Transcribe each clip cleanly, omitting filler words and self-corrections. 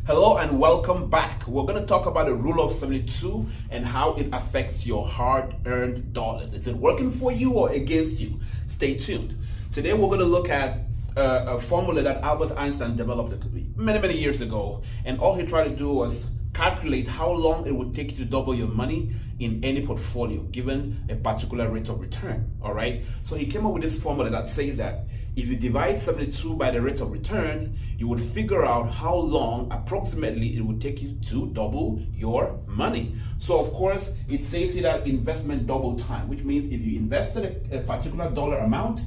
Hello and welcome back. We're going to talk about the rule of 72 and how it affects your hard-earned dollars. Is it working for you or against you? Stay tuned. Today we're going to look at a formula that Albert Einstein developed many years ago, and all he tried to do was calculate how long it would take you to double your money in any portfolio given a particular rate of return. All right, so he came up with this formula that says that if you divide 72 by the rate of return, you would figure out how long approximately it would take you to double your money. So of course, it says here that investment double time, which means if you invested a particular dollar amount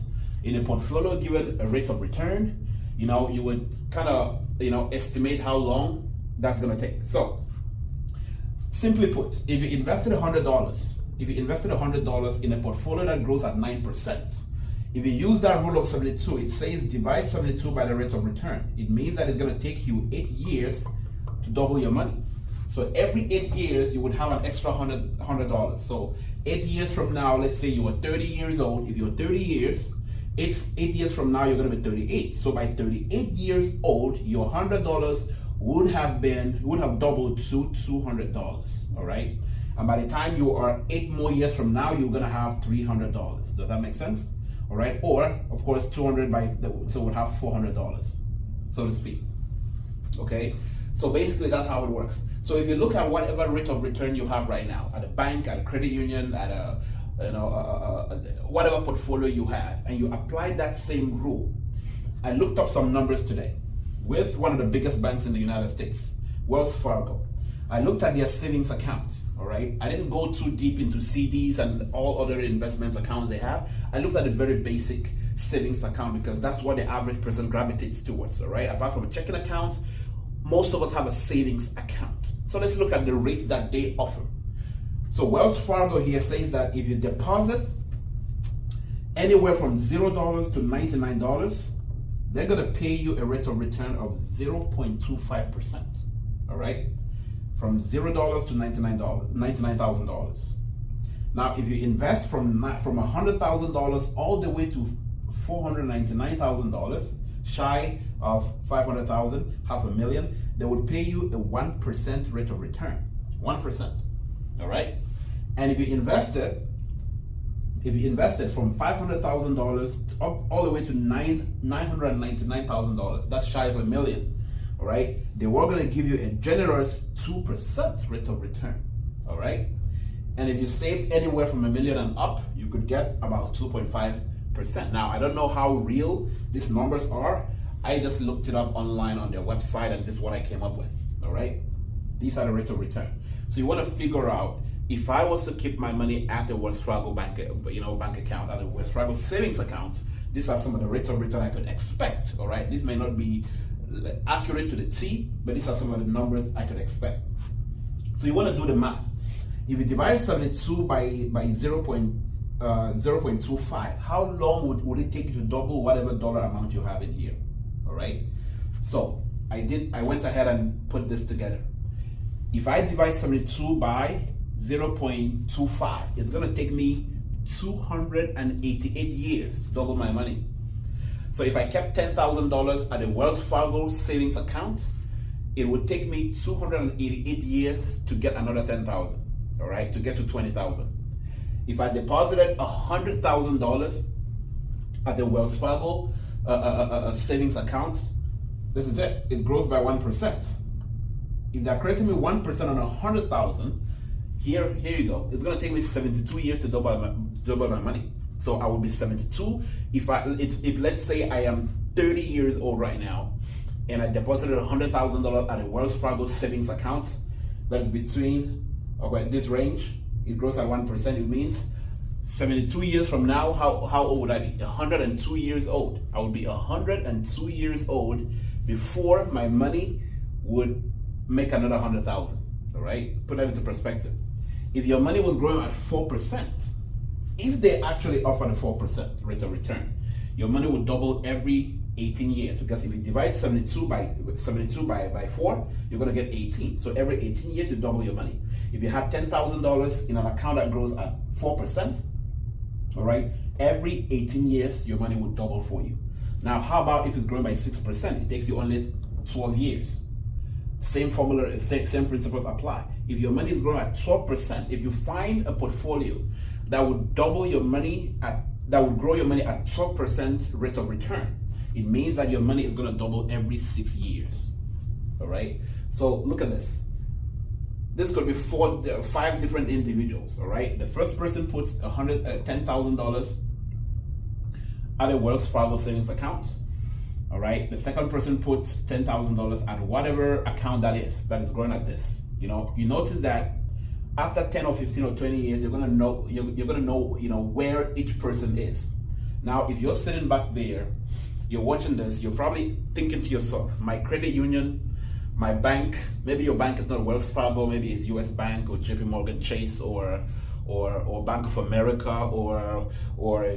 in a portfolio given a rate of return, you would kind of, estimate how long that's going to take. So simply put, if you invested $100 in a portfolio that grows at 9%, if you use that rule of 72, it says divide 72 by the rate of return. It means that it's going to take you 8 years to double your money. So every 8 years, you would have an extra $100. So 8 years from now, let's say you were 30 years old. If you're 30 years, eight years from now, you're going to be 38. So by 38 years old, your $100 would have doubled to $200. All right. And by the time you are 8 more years from now, you're going to have $300. Does that make sense? All right, or of course 200 so we'll have $400, so to speak. Okay, so basically that's how it works. So if you look at whatever rate of return you have right now at a bank, at a credit union, at whatever portfolio you have, and you apply that same rule. I looked up some numbers today with one of the biggest banks in the United States, Wells Fargo. I looked at their savings accounts. All right, I didn't go too deep into CDs and all other investment accounts they have. I looked at a very basic savings account because that's what the average person gravitates towards. All right, apart from a checking account, most of us have a savings account. So let's look at the rates that they offer. So Wells Fargo here says that if you deposit anywhere from $0 to $99, they're going to pay you a rate of return of 0.25%. All right. From $0 to $99,000. Now, if you invest from $100,000 all the way to $499,000, shy of $500,000, $500,000, they would pay you a 1% rate of return. 1%. All right. And if you invested from $500,000 up all the way to $999,000, that's shy of $1 million. All right, they were going to give you a generous 2% rate of return. All right, and if you saved anywhere from $1 million and up, you could get about 2.5%. Now, I don't know how real these numbers are. I just looked it up online on their website, and this is what I came up with. All right, these are the rates of return. So you want to figure out, if I was to keep my money at the Wells Fargo bank account, at the Wells Fargo savings account, these are some of the rates of return I could expect. All right, this may not be accurate to the T, but these are some of the numbers I could expect. So you want to do the math. If you divide 72 by 0.25, how long would it take you to double whatever dollar amount you have in here? All right. So I went ahead and put this together. If I divide 72 by 0.25, it's going to take me 288 years to double my money. So if I kept $10,000 at a Wells Fargo savings account, it would take me 288 years to get another 10,000, all right, to get to 20,000. If I deposited $100,000 at the Wells Fargo savings account, this is it. It grows by 1%. If they're crediting me 1% on 100,000, here you go. It's going to take me 72 years to double my money. So I would be 72. If let's say I am 30 years old right now, and I deposited $100,000 at a Wells Fargo savings account, that is between this range, it grows at 1%. It means 72 years from now, how old would I be? 102 years old. I would be 102 years old before my money would make another 100,000. All right, put that into perspective. If your money was growing at 4%. If they actually offer the 4% rate of return, your money would double every 18 years, because if you divide 72 by 4, you're going to get 18. So every 18 years, you double your money. If you had $10,000 in an account that grows at 4%, all right, every 18 years, your money would double for you. Now, how about if it's growing by 6%? It takes you only 12 years. Same formula, same principles apply. If your money is growing at 12%, if you find a portfolio that would double your money that would grow your money at 12% rate of return, it means that your money is going to double every 6 years. All right. So look at this. This could be 5 different individuals. All right. The first person puts $10,000 at a Wells Fargo savings account. All right. The second person puts $10,000 at whatever account that is growing at this. You notice that after 10 or 15 or 20 years, you're gonna know where each person is. Now, if you're sitting back there, you're watching this, you're probably thinking to yourself, my credit union, my bank, maybe your bank is not Wells Fargo, maybe it's US Bank or JP Morgan Chase or Bank of America or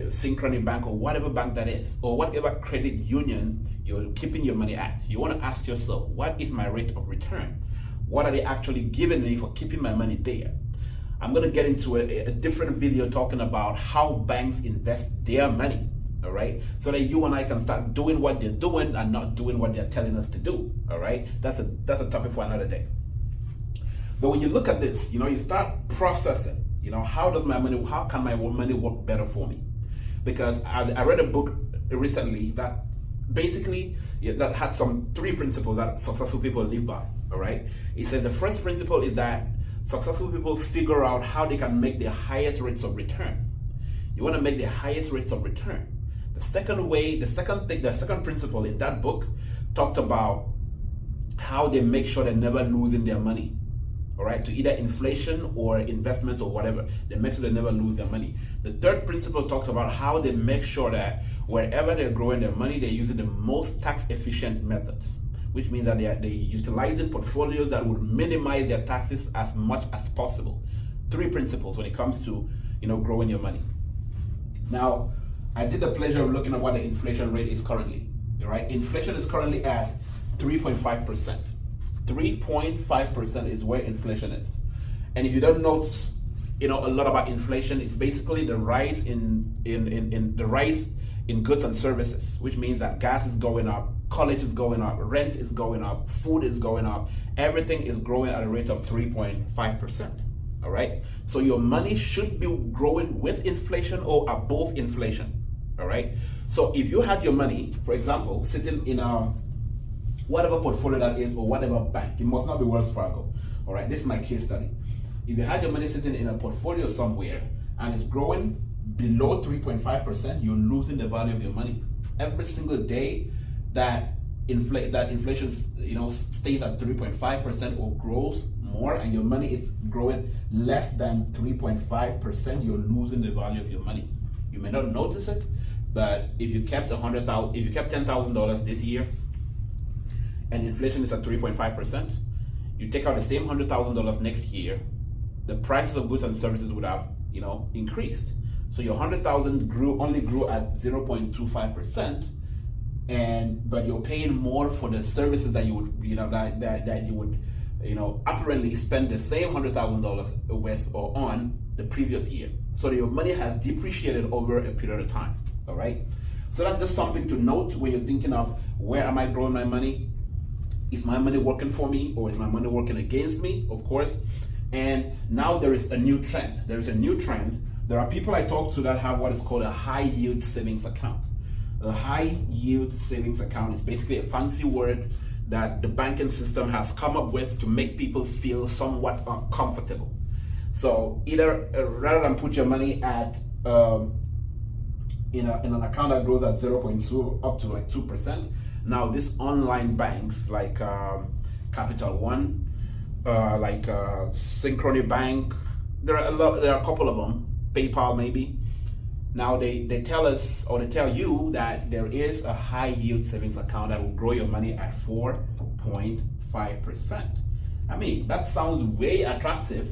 Synchrony Bank or whatever bank that is, or whatever credit union you're keeping your money at. You want to ask yourself, what is my rate of return? What are they actually giving me for keeping my money there? I'm going to get into a different video talking about how banks invest their money, all right? So that you and I can start doing what they're doing and not doing what they're telling us to do, all right? That's a topic for another day. But when you look at this, you start processing, how can my money work better for me? Because I read a book recently that basically that had 3 principles that successful people live by, all right? It says the first principle is that successful people figure out how they can make the highest rates of return. You want to make the highest rates of return. The second principle in that book talked about how they make sure they're never losing their money, all right, to either inflation or investments or whatever. They make sure they never lose their money. The third principle talks about how they make sure that wherever they're growing their money, they're using the most tax efficient methods, which means that they're utilizing portfolios that would minimize their taxes as much as possible. 3 principles when it comes to growing your money. Now, I did the pleasure of looking at what the inflation rate is currently. Right? Inflation is currently at 3.5%. 3.5% is where inflation is. And if you don't know a lot about inflation, it's basically the rise in goods and services, which means that gas is going up, college is going up, rent is going up, food is going up, everything is growing at a rate of 3.5%. All right. So your money should be growing with inflation or above inflation. All right. So if you had your money, for example, sitting in whatever portfolio that is or whatever bank, it must not be Wells Fargo. All right. This is my case study. If you had your money sitting in a portfolio somewhere and it's growing below 3.5%, you're losing the value of your money. Every single day that inflation stays at 3.5% or grows more and your money is growing less than 3.5%, you're losing the value of your money. You may not notice it, but if you kept $10,000 this year and inflation is at 3.5%, you take out the same $100,000 next year, the prices of goods and services would have increased. So your 100,000 only grew at 0.25%, but you're paying more for the services that you would that you would apparently spend the same $100,000 with or on the previous year. So your money has depreciated over a period of time. All right. So that's just something to note when you're thinking of where am I growing my money? Is my money working for me or is my money working against me? Of course. And now there is a new trend. There is a new trend. There are people I talk to that have what is called a high yield savings account. A high yield savings account is basically a fancy word that the banking system has come up with to make people feel somewhat uncomfortable. So either rather than put your money at in an account that grows at 0.2 up to like 2%, now these online banks like Capital One, like Synchrony Bank, there are a couple of them, PayPal maybe. Now they tell us, or they tell you that there is a high yield savings account that will grow your money at 4.5%. I mean, that sounds way attractive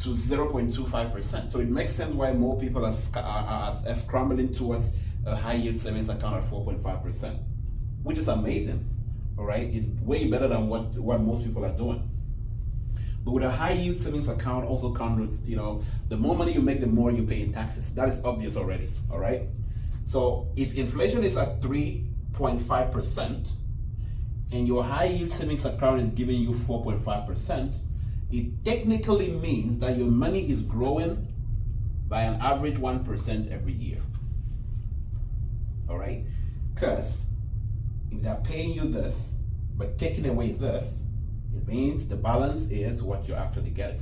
to 0.25%. So it makes sense why more people are scrambling towards a high yield savings account at 4.5%, which is amazing. All right, it's way better than what most people are doing. But with a high yield savings account also comes, the more money you make, the more you pay in taxes. That is obvious already. All right. So if inflation is at 3.5%, and your high yield savings account is giving you 4.5%, it technically means that your money is growing by an average 1% every year. All right? Because if they're paying you this, but taking away this, it means the balance is what you're actually getting.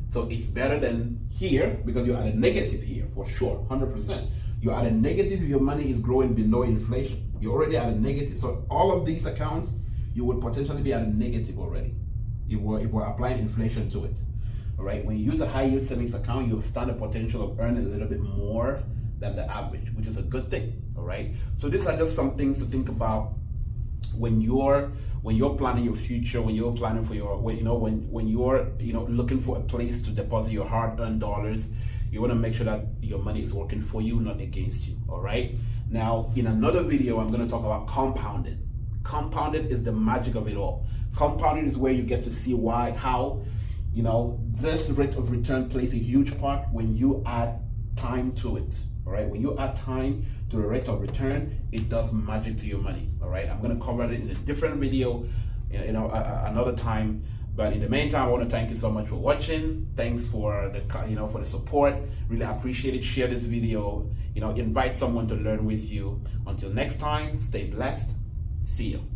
So it's better than here because you're at a negative here for sure, 100%. You're at a negative if your money is growing below inflation. You're already at a negative. So all of these accounts, you would potentially be at a negative already if we're applying inflation to it. All right. When you use a high yield savings account, you'll stand the potential of earning a little bit more than the average, which is a good thing. All right. So these are just some things to think about when you're planning your future, when you're planning for your, when you're looking for a place to deposit your hard-earned dollars. You want to make sure that your money is working for you, not against you. All right. Now, in another video, I'm going to talk about compounding. Compounding is the magic of it all. Compounding is where you get to see how this rate of return plays a huge part when you add time to it. All right, when you add time to the rate of return, it does magic to your money. All right, I'm going to cover it in a different video, another time. But in the meantime, I want to thank you so much for watching. Thanks for the for the support. Really appreciate it. Share this video. Invite someone to learn with you. Until next time, stay blessed. See you.